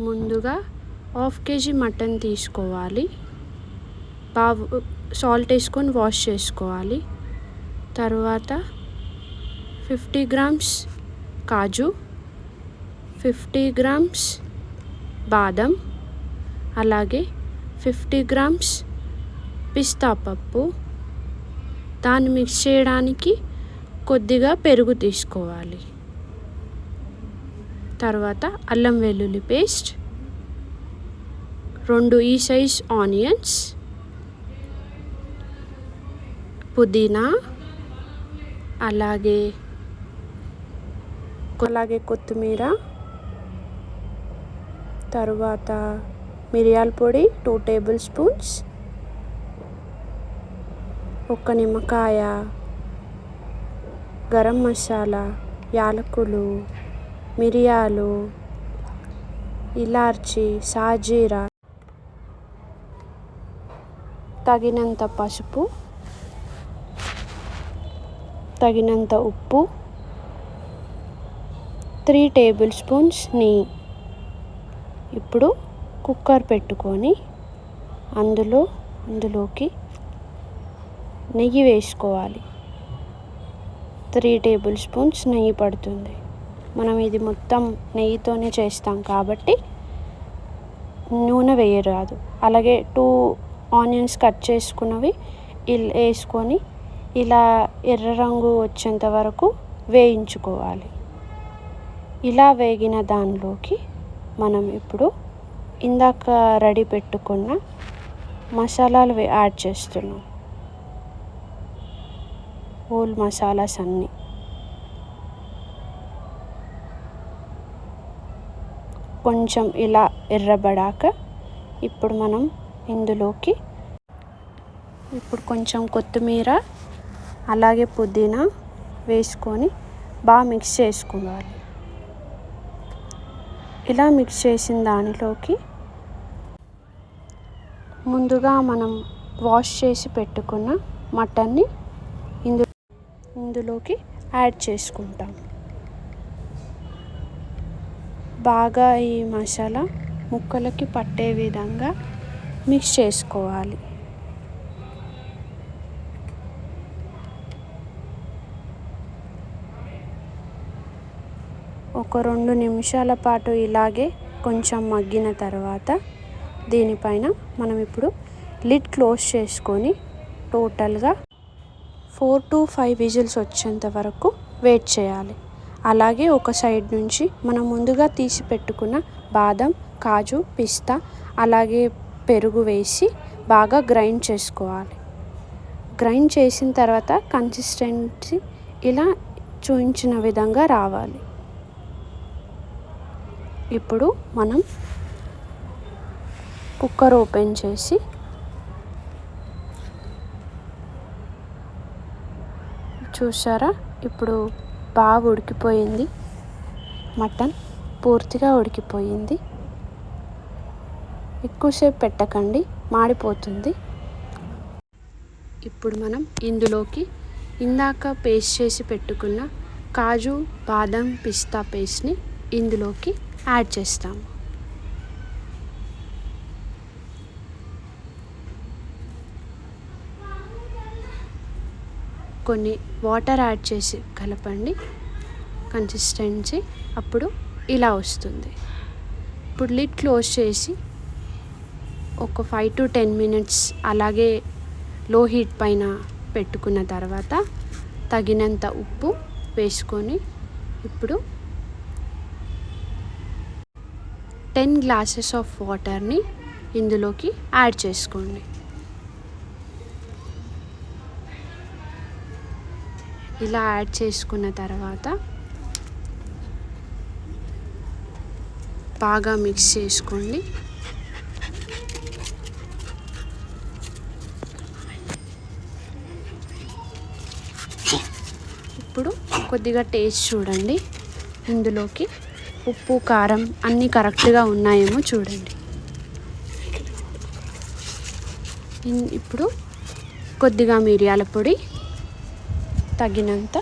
ముందుగా 1/2 kg mutton తీసుకోవాలి. బాగా సాల్ట్ వేసుకొని వాష్ చేసుకోవాలి. తర్వాత 50 grams కాజు, 50 grams బాదం, అలాగే 50 grams పిస్తా పప్పు. దాన్ని మిక్స్ చేయడానికి కొద్దిగా పెరుగు తీసుకోవాలి. తర్వాత అల్లం వెల్లుల్లి పేస్ట్, 2 ఈ సైజ్ ఆనియన్స్, పుదీనా, అలాగే కొత్తిమీర, తర్వాత మిరియాల పొడి 2 tablespoons, 1 నిమ్మకాయ, గరం మసాలా, యాలకులు, మిరియాలు, ఇలాచి, సాజీరా, తగినంత పసుపు, తగినంత ఉప్పు, 3 tablespoons నెయ్యి. ఇప్పుడు కుక్కర్ పెట్టుకొని అందులోకి నెయ్యి వేసుకోవాలి. 3 tablespoons నెయ్యి పడుతుంది. మనం ఇది మొత్తం నెయ్యితోనే చేస్తాం కాబట్టి నూనె వేయరాదు. అలాగే 2 ఆనియన్స్ కట్ చేసుకున్నవి వేసుకొని ఇలా ఎర్ర రంగు వచ్చేంత వరకు వేయించుకోవాలి. ఇలా వేగిన దానిలోకి మనం ఇప్పుడు ఇందాక రెడీ పెట్టుకున్న మసాలాలు యాడ్ చేస్తున్నాం. హోల్ మసాలాస్ అన్నీ కొంచెం ఇలా ఎర్రబడాక ఇప్పుడు మనం ఇందులోకి కొంచెం కొత్తిమీర, అలాగే పుదీనా వేసుకొని బాగా మిక్స్ చేసుకోవాలి. ఇలా మిక్స్ చేసిన దానిలోకి ముందుగా మనం వాష్ చేసి పెట్టుకున్న మటన్ని ఇందులోకి యాడ్ చేసుకుంటాం. బాగా ఈ మసాలా ముక్కలకి పట్టే విధంగా మిక్స్ చేసుకోవాలి. ఒక 2 నిమిషాల పాటు ఇలాగే కొంచెం మగ్గిన తర్వాత దీనిపైన మనం ఇప్పుడు లిడ్ క్లోజ్ చేసుకొని టోటల్గా 4 to 5 విజిల్స్ వచ్చేంత వరకు వెయిట్ చేయాలి. అలాగే ఒక సైడ్ నుంచి మనం ముందుగా తీసి పెట్టుకున్న బాదం, కాజు, పిస్తా, అలాగే పెరుగు వేసి బాగా గ్రైండ్ చేసుకోవాలి. గ్రైండ్ చేసిన తర్వాత కన్సిస్టెన్సీ ఇలా చూపించిన విధంగా రావాలి. ఇప్పుడు మనం కుక్కర్ ఓపెన్ చేసి చూసారా, ఇప్పుడు బాగా ఉడికిపోయింది. మటన్ పూర్తిగా ఉడికిపోయింది. ఎక్కువసేపు పెట్టకండి, మాడిపోతుంది. ఇప్పుడు మనం ఇందులోకి ఇందాక పేస్ట్ చేసి పెట్టుకున్న కాజు, బాదం, పిస్తా పేస్ట్ని ఇందులోకి యాడ్ చేస్తాము. కొన్ని వాటర్ యాడ్ చేసి కలపండి. కన్సిస్టెన్సీ అప్పుడు ఇలా వస్తుంది. ఇప్పుడు లిడ్ క్లోజ్ చేసి ఒక 5 to 10 minutes అలాగే లో హీట్ పైన పెట్టుకున్న తర్వాత తగినంత ఉప్పు వేసుకొని ఇప్పుడు 10 glasses ఆఫ్ వాటర్ని ఇందులోకి యాడ్ చేసుకోండి. ఇలా యాడ్ చేసుకున్న తర్వాత బాగా మిక్స్ చేసుకోండి. ఇప్పుడు కొద్దిగా టేస్ట్ చూడండి. ఇందులోకి ఉప్పు, కారం అన్నీ కరెక్ట్గా ఉన్నాయేమో చూడండి. ఇప్పుడు కొద్దిగా మిరియాల పొడి తగినంత.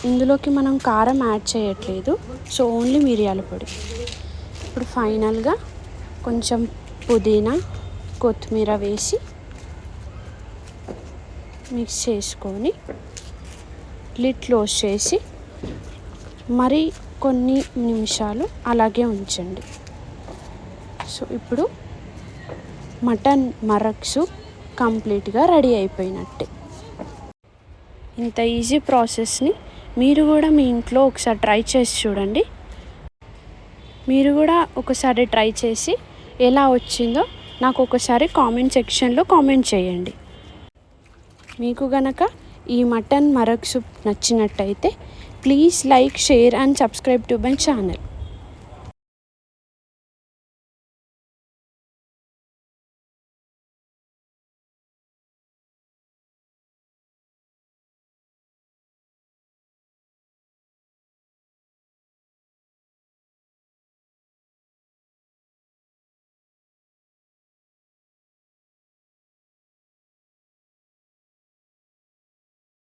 ఇందులోకి మనం కారం యాడ్ చేయట్లేదు, సో ఓన్లీ మిరియాల పొడి. ఇప్పుడు ఫైనల్గా కొంచెం పుదీనా కొత్తిమీర వేసి మిక్స్ చేసుకొని లిడ్ క్లోజ్ చేసి మరి కొన్ని నిమిషాలు అలాగే ఉంచండి. సో ఇప్పుడు మటన్ మరగ్ సూప్ కంప్లీట్గా రెడీ అయిపోయినట్టే. ఇంత ఈజీ ప్రాసెస్ని మీరు కూడా మీ ఇంట్లో ఒకసారి ట్రై చేసి చూడండి. మీరు కూడా ఒకసారి ట్రై చేసి ఎలా వచ్చిందో నాకు ఒకసారి కామెంట్ సెక్షన్లో కామెంట్ చేయండి. మీకు గనక ఈ మటన్ మరగ్ సూప్ నచ్చినట్టయితే please like, share and subscribe to my channel.